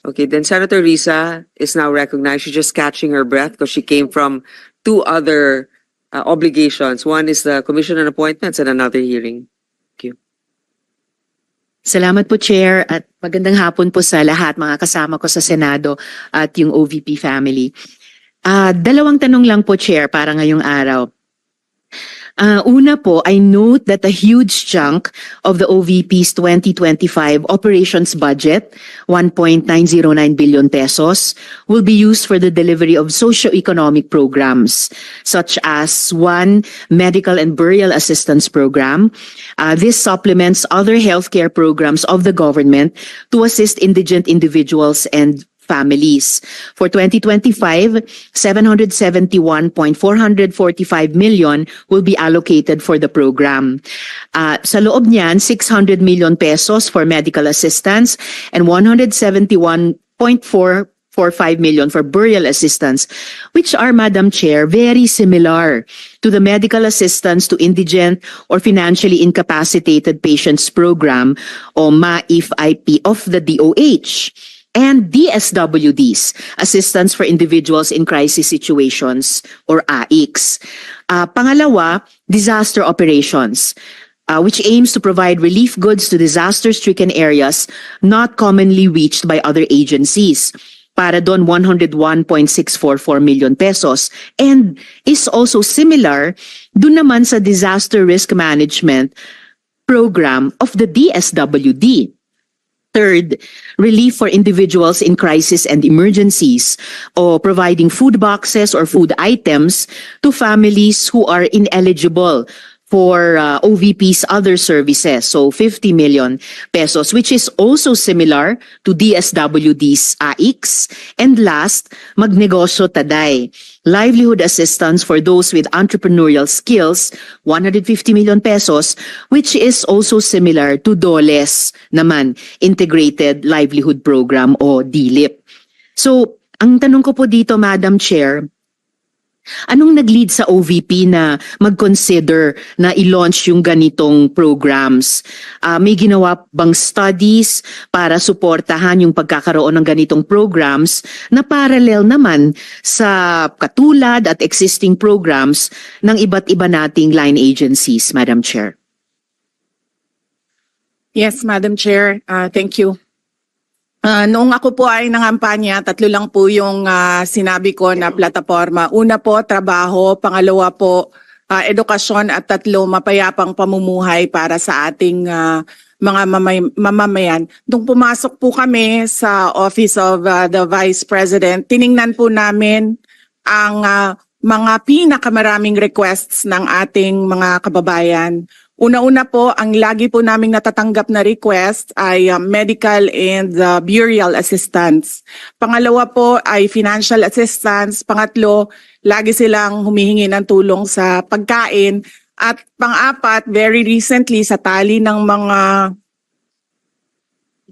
Okay, then Senator Risa is now recognized. She's just catching her breath because she came from two other obligations. One is the Commission on Appointments and another hearing. Thank you. Salamat po, Chair, at magandang hapon po sa lahat, mga kasama ko sa Senado at yung OVP family. Dalawang tanong lang po, Chair, para ngayong araw. Una po, I note that a huge chunk of the OVP's 2025 operations budget, 1.909 billion pesos, will be used for the delivery of socio-economic programs, such as one, medical and burial assistance program. This supplements other healthcare programs of the government to assist indigent individuals and families. For 2025, 771.445 million will be allocated for the program. Sa loob niyan, 600 million pesos for medical assistance and 171.445 million for burial assistance, which are, Madam Chair, very similar to the medical assistance to indigent or financially incapacitated patients program o MAIF-IP of the DOH. And DSWDs, Assistance for Individuals in Crisis Situations, or AICS. Pangalawa, disaster operations, which aims to provide relief goods to disaster-stricken areas not commonly reached by other agencies. Para doon, 101.644 million pesos. And is also similar doon naman sa disaster risk management program of the DSWD. Third, relief for individuals in crisis and emergencies, or providing food boxes or food items to families who are ineligible for OVP's other services, so 50 million pesos, which is also similar to DSWD's AICS. And last, Magnegosyo Taday, livelihood assistance for those with entrepreneurial skills, 150 million pesos, which is also similar to DOLE's naman, Integrated Livelihood Program o DLIP. So, ang tanong ko po dito, Madam Chair, anong nag-lead sa OVP na mag-consider na i-launch yung ganitong programs? May ginawa bang studies para suportahan yung pagkakaroon ng ganitong programs na parallel naman sa katulad at existing programs ng iba't iba nating line agencies, Madam Chair? Yes, Madam Chair. Thank you. Noong ako po ay nangampanya, tatlo lang po yung sinabi ko na plataforma. Una po, trabaho. Pangalawa po, edukasyon. At tatlo, mapayapang pamumuhay para sa ating mga mamamayan. Nung pumasok po kami sa Office of the Vice President, tiningnan po namin ang mga pinakamaraming requests ng ating mga kababayan. Una-una po, ang lagi po naming natatanggap na request ay medical and burial assistance. Pangalawa po ay financial assistance. Pangatlo, lagi silang humihingi ng tulong sa pagkain. At pang-apat, very recently sa tali ng mga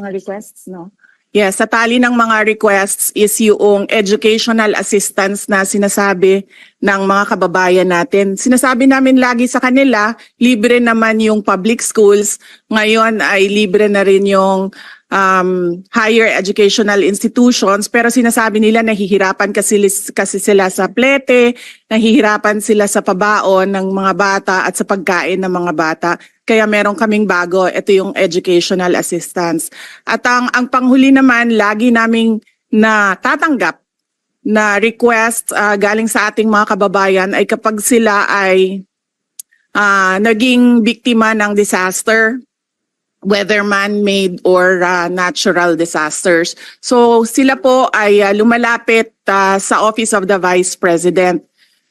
requests, no? Yes, sa tali ng mga requests is yung educational assistance na sinasabi ng mga kababayan natin. Sinasabi namin lagi sa kanila, libre naman yung public schools. Ngayon ay libre na rin yung higher educational institutions, pero sinasabi nila nahihirapan kasi sila sa plete, nahihirapan sila sa pabaon ng mga bata at sa pagkain ng mga bata. Kaya meron kaming bago, ito yung educational assistance. At ang panghuli naman, lagi naming natatanggap na request galing sa ating mga kababayan ay kapag sila ay naging biktima ng disaster, whether man-made or natural disasters. So sila po ay lumalapit sa Office of the Vice President.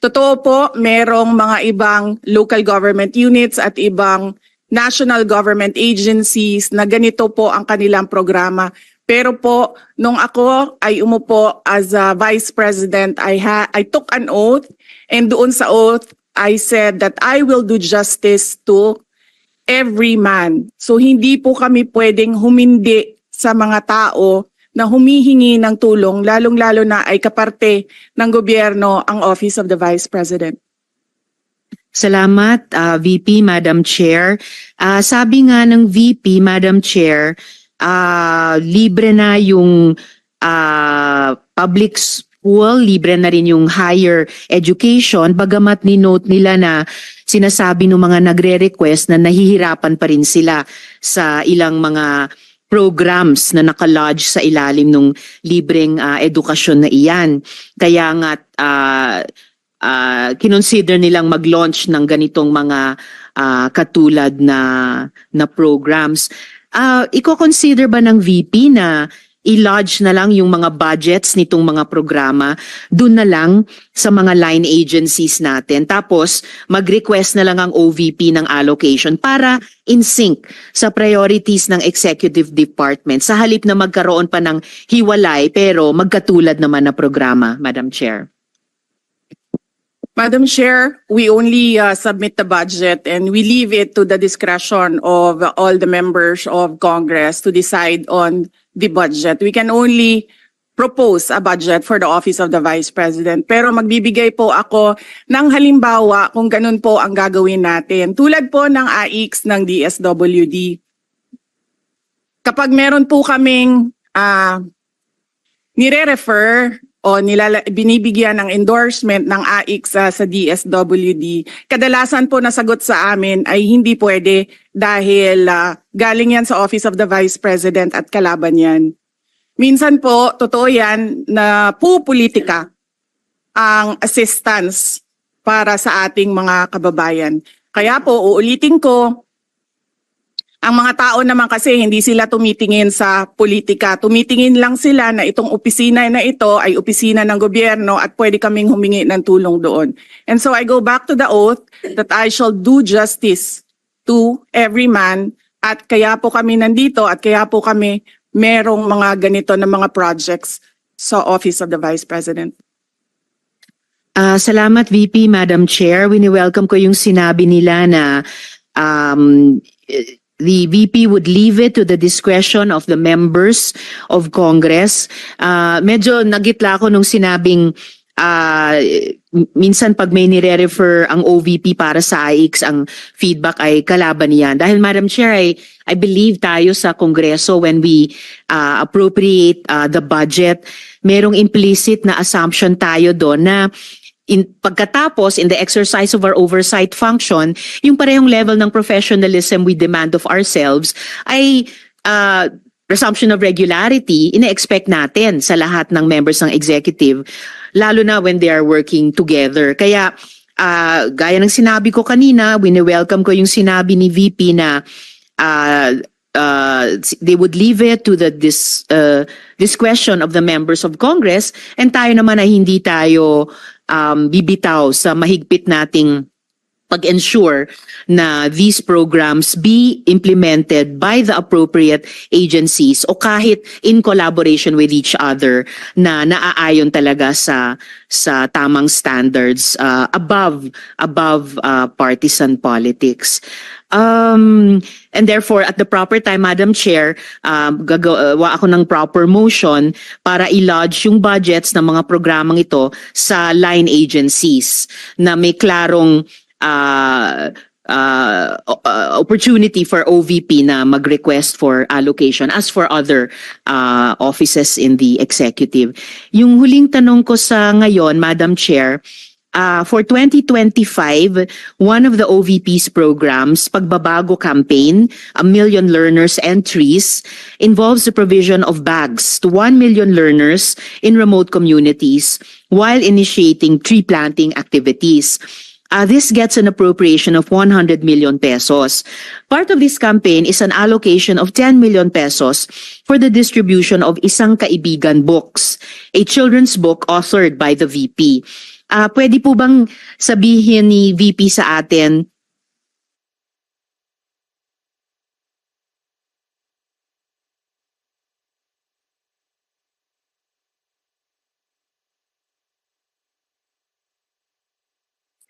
Totoo po, merong mga ibang local government units at ibang national government agencies na ganito po ang kanilang programa. Pero po, nung ako ay umupo as a Vice President, I took an oath, and doon sa oath, I said that I will do justice to every man. So hindi po kami pwedeng humindi sa mga tao na humihingi ng tulong, lalong-lalo na ay kaparte ng gobyerno ang Office of the Vice President. Salamat, VP, Madam Chair. Sabi nga ng VP, Madam Chair, libre na yung public school, libre na rin yung higher education, bagamat ni-note nila na sinasabi ng mga nagre-request na nahihirapan pa rin sila sa ilang mga programs na nakalodge sa ilalim ng libreng edukasyon na iyan. Kaya nga kinonsider nilang mag-launch ng ganitong mga katulad na programs. Iko-consider ba ng VP na i-lodge na lang yung mga budgets nitong mga programa dun na lang sa mga line agencies natin, tapos mag-request na lang ang OVP ng allocation para in sync sa priorities ng executive department sa halip na magkaroon pa ng hiwalay pero magkatulad naman na programa, Madam Chair? Madam Chair, we only submit the budget and we leave it to the discretion of all the members of Congress to decide on the budget. We can only propose a budget for the Office of the Vice President. Pero magbibigay po ako ng halimbawa kung ganun po ang gagawin natin. Tulad po ng AIX ng DSWD. Kapag meron po kaming nire-refer o binibigyan ng endorsement ng AIX sa DSWD, kadalasan po nasagot sa amin ay hindi pwede dahil galing yan sa Office of the Vice President at kalaban yan. Minsan po, totoo yan na pupolitika ang assistance para sa ating mga kababayan. Kaya po, uulitin ko, ang mga tao naman kasi hindi sila tumitingin sa politika. Tumitingin lang sila na itong opisina na ito ay opisina ng gobyerno at pwede kaming humingi ng tulong doon. And so I go back to the oath that I shall do justice to every man, at kaya po kami nandito at kaya po kami merong mga ganito na mga projects sa Office of the Vice President. Salamat VP, Madam Chair. Wini-welcome ko yung sinabi nila na the VP would leave it to the discretion of the members of Congress. Medyo nagitla ako nung sinabing minsan pag may nire-refer ang OVP para sa AIX, ang feedback ay kalaban niyan. Dahil Madam Chair, I believe tayo sa Kongreso when we appropriate the budget, merong implicit na assumption tayo doon na pagkatapos, in the exercise of our oversight function, yung parehong level ng professionalism we demand of ourselves ay presumption of regularity, ina-expect natin sa lahat ng members ng executive, lalo na when they are working together. Kaya, gaya ng sinabi ko kanina, wini-welcome ko yung sinabi ni VP na they would leave it to the discretion of the members of Congress, and tayo naman ay hindi tayo bibitaw sa mahigpit nating pag-ensure na these programs be implemented by the appropriate agencies o kahit in collaboration with each other na naaayon talaga sa tamang standards above partisan politics. And therefore, at the proper time, Madam Chair, gagawa ako ng proper motion para i-lodge yung budgets ng mga programang ito sa line agencies na may klarong opportunity for OVP na mag-request for allocation as for other offices in the executive. Yung huling tanong ko sa ngayon, Madam Chair, for 2025, one of the OVP's programs, Pagbabago Campaign, 1 Million Learners and Trees, involves the provision of bags to 1 million learners in remote communities while initiating tree planting activities. This gets an appropriation of 100 million pesos. Part of this campaign is an allocation of 10 million pesos for the distribution of Isang Kaibigan books, a children's book authored by the VP. Pwede po bang sabihin ni VP sa atin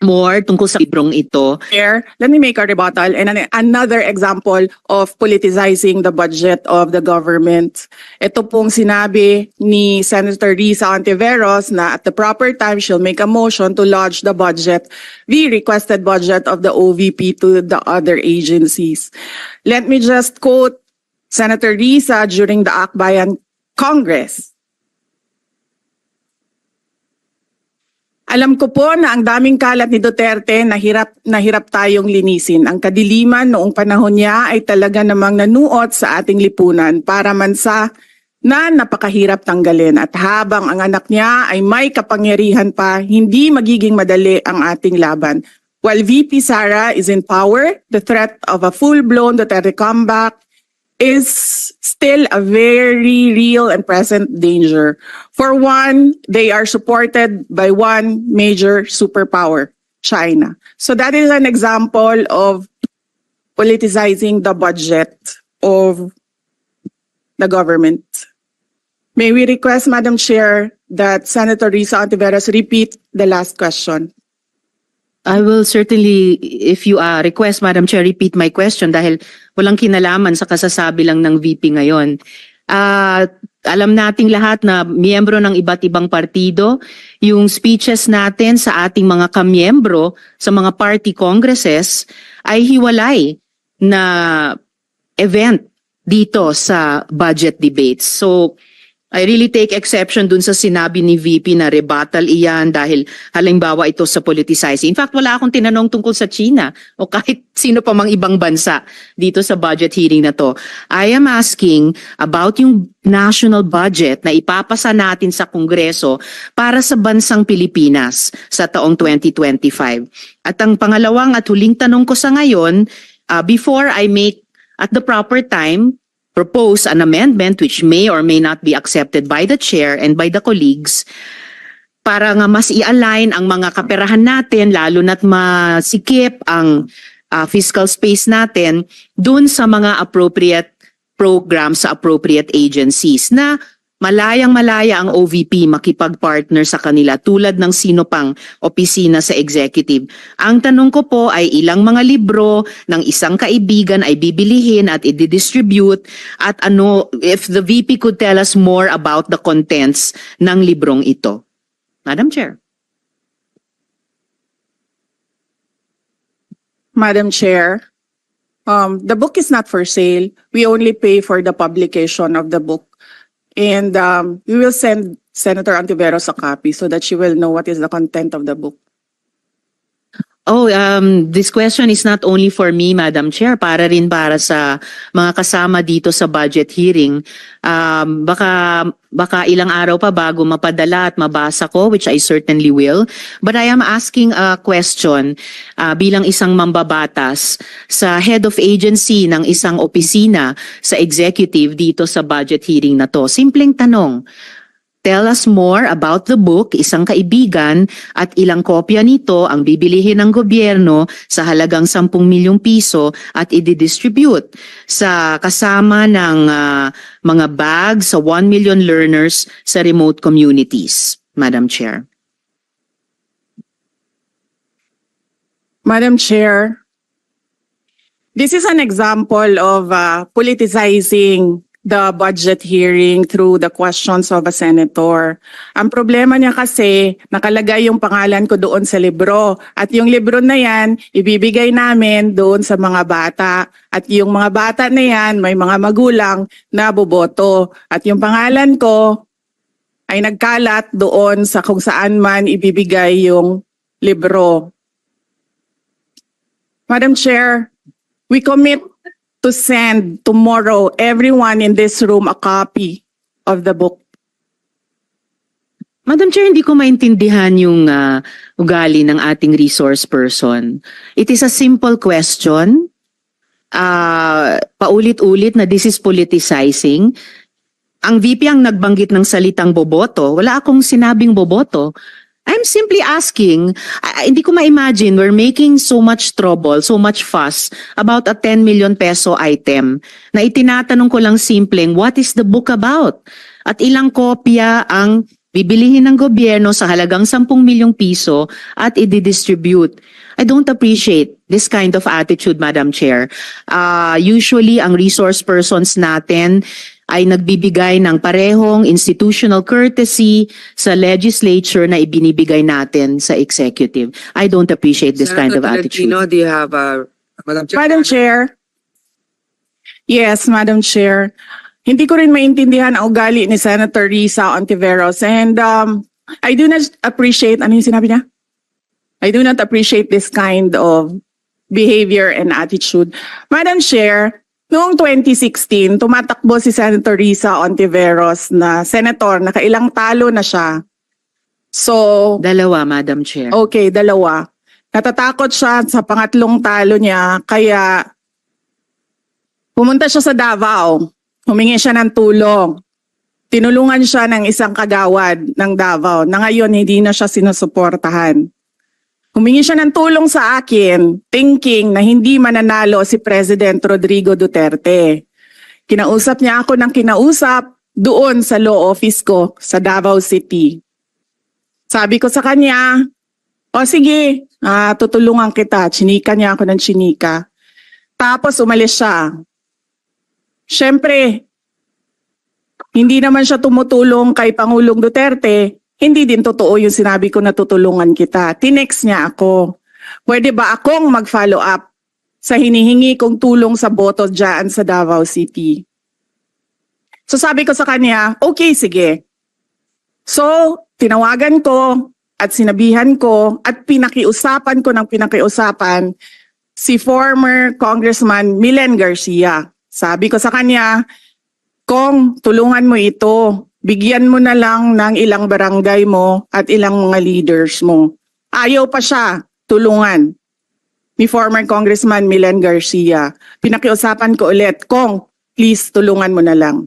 more tungkol sa librong ito? Chair, let me make a rebuttal and another example of politicizing the budget of the government. Ito pong sinabi ni Senator Risa Ontiveros na at the proper time she'll make a motion to lodge the budget, the requested budget of the OVP to the other agencies. Let me just quote Senator Risa during the Akbayan Congress. Alam ko po na ang daming kalat ni Duterte na hirap tayong linisin. Ang kadiliman noong panahon niya ay talaga namang nanuot sa ating lipunan para mansa na napakahirap tanggalin. At habang ang anak niya ay may kapangyarihan pa, hindi magiging madali ang ating laban. While VP Sara is in power, the threat of a full-blown Duterte comeback is still a very real and present danger. For one, they are supported by one major superpower, China. So that is an example of politicizing the budget of the government. May we request, Madam Chair, that Senator Risa Ontiveros repeat the last question. I will certainly, if you request, Madam Chair, repeat my question dahil walang kinalaman sa kasasabi lang ng VP ngayon. Alam nating lahat na miyembro ng iba't ibang partido, yung speeches natin sa ating mga kamiyembro sa mga party congresses ay hiwalay na event dito sa budget debates. So, I really take exception dun sa sinabi ni VP na rebuttal iyan dahil halimbawa ito sa politicizing. In fact, wala akong tinanong tungkol sa China o kahit sino pa mang ibang bansa dito sa budget hearing na to. I am asking about yung national budget na ipapasa natin sa Kongreso para sa bansang Pilipinas sa taong 2025. At ang pangalawang at huling tanong ko sa ngayon, before I make at the proper time propose an amendment which may or may not be accepted by the chair and by the colleagues para nga mas i-align ang mga kaperahan natin lalo na't masikip ang fiscal space natin dun sa mga appropriate programs sa appropriate agencies na malayang-malaya ang OVP makipag-partner sa kanila tulad ng sino pang opisina sa executive. Ang tanong ko po ay ilang mga libro ng isang kaibigan ay bibilihin at i-distribute at ano, if the VP could tell us more about the contents ng librong ito. Madam Chair. Madam Chair, the book is not for sale. We only pay for the publication of the book. And we will send Senator Ontiveros a copy so that she will know what is the content of the book. Oh, this question is not only for me, Madam Chair, para rin para sa mga kasama dito sa budget hearing. Baka ilang araw pa bago mapadala at mabasa ko, which I certainly will. But I am asking a question bilang isang mambabatas sa head of agency ng isang opisina sa executive dito sa budget hearing na to. Simpleng tanong. Tell us more about the book, isang kaibigan, at ilang kopya nito ang bibilihin ng gobyerno sa halagang 10 milyong piso at i-distribute sa kasama ng mga bags sa 1 million learners sa remote communities. Madam Chair. Madam Chair, this is an example of politicizing the budget hearing through the questions of a senator. Ang problema niya kasi, nakalagay yung pangalan ko doon sa libro. At yung libro na yan, ibibigay namin doon sa mga bata. At yung mga bata na yan, may mga magulang na boboto. At yung pangalan ko ay nagkalat doon sa kung saan man ibibigay yung libro. Madam Chair, we commit to send tomorrow everyone in this room a copy of the book. Madam Chair, hindi ko maintindihan yung ugali ng ating resource person. It is a simple question. Paulit-ulit na this is politicizing. Ang VP ang nagbanggit ng salitang boboto. Wala akong sinabing boboto. I'm simply asking, hindi ko ma-imagine we're making so much trouble, so much fuss about a 10 million peso item na itinatanong ko lang simpleng, what is the book about? At ilang kopya ang bibilihin ng gobyerno sa halagang 10 milyong piso at i-distribute. I don't appreciate this kind of attitude, Madam Chair. Usually, ang resource persons natin ay nagbibigay ng parehong institutional courtesy sa legislature na ibinibigay natin sa executive. I don't appreciate this kind of attitude. Tolentino, do you have Madam Chair? Madam Chair. Yes, Madam Chair. Hindi ko rin maintindihan ang ugali ni Senator Risa Ontiveros. And I do not appreciate, ano yung sinabi niya? I do not appreciate this kind of behavior and attitude. Madam Chair, noong 2016, tumatakbo si Senator Risa Ontiveros na senator, nakailang talo na siya. So, Dalawa, Madam Chair. okay, dalawa. Natatakot siya sa pangatlong talo niya, kaya pumunta siya sa Davao. Humingi siya ng tulong. Tinulungan siya ng isang kagawad ng Davao na ngayon hindi na siya sinusuportahan. Humingi siya ng tulong sa akin, thinking na hindi mananalo si President Rodrigo Duterte. Kinausap niya ako ng kinausap doon sa law office ko sa Davao City. Sabi ko sa kanya, o sige, tutulungan kita. Chinika niya ako ng chinika. Tapos umalis siya. Siyempre, hindi naman siya tumutulong kay Pangulong Duterte. Hindi din totoo yung sinabi ko na tutulungan kita. Tinext niya ako. Pwede ba akong mag-follow up sa hinihingi kong tulong sa boto dyan sa Davao City? So sabi ko sa kanya, okay, sige. So, tinawagan ko at sinabihan ko at pinakiusapan ko ng pinakiusapan si former Congressman Milen Garcia. Sabi ko sa kanya, Kong, tulungan mo ito. Bigyan mo na lang ng ilang barangay mo at ilang mga leaders mo. Ayaw pa siya tulungan ni former Congressman Milen Garcia. Pinakiusapan ko ulit, Kong, please tulungan mo na lang.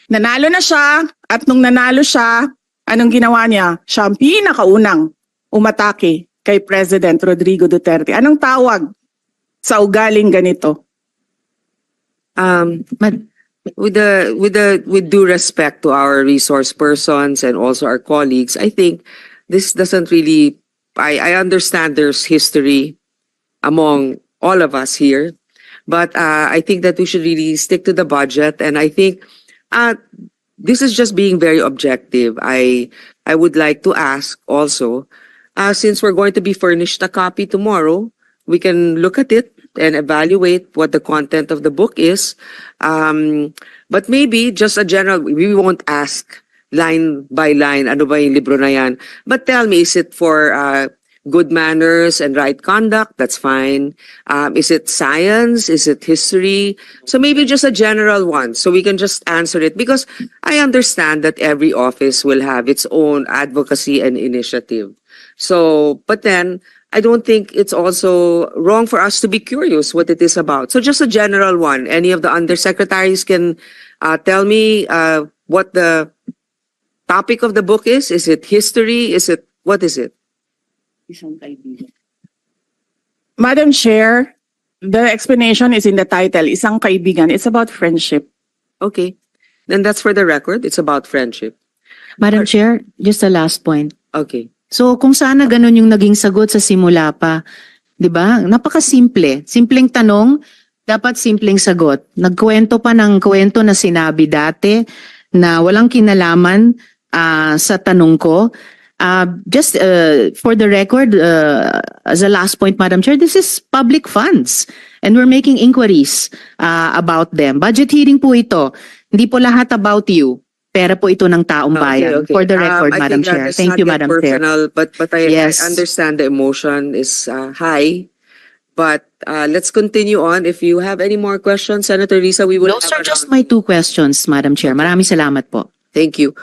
Nanalo na siya at nung nanalo siya, anong ginawa niya? Siya ang pinakaunang umatake kay President Rodrigo Duterte. Anong tawag sa ugaling ganito? With due respect to our resource persons and also our colleagues, I think this doesn't really, I understand there's history among all of us here, but I think that we should really stick to the budget, and I think this is just being very objective. I would like to ask also, since we're going to be furnished a copy tomorrow, we can look at it and evaluate what the content of the book is. But maybe just a general, we won't ask line by line, ano ba yung libro na yan? But tell me, is it for good manners and right conduct? That's fine. Is it science? Is it history? So maybe just a general one, so we can just answer it. Because I understand that every office will have its own advocacy and initiative. So, but then, I don't think it's also wrong for us to be curious what it is about. So just a general one. Any of the undersecretaries can tell me what the topic of the book is? Is it history? What is it? Madam Chair, the explanation is in the title, Isang Kaibigan. It's about friendship. Okay. Then that's for the record. It's about friendship. Madam Chair, just a last point. Okay. So kung sana ganun yung naging sagot sa simula pa, 'di ba? Napakasimple. Simpleng tanong, dapat simpleng sagot. Nagkwento pa ng kwento na sinabi dati na walang kinalaman sa tanong ko. Just for the record, as a last point, Madam Chair, this is public funds and we're making inquiries about them. Budget hearing po ito. Hindi po lahat about you. Pera po ito ng taong bayan. Okay. For the record, I Madam think Chair. that is Thank not you, yet Madam Chair. personal, but Yes. I understand the emotion is high. But let's continue on. If you have any more questions, Senator Risa, we will Those have are just around- my two questions, Madam Chair. Maraming salamat po. Thank you.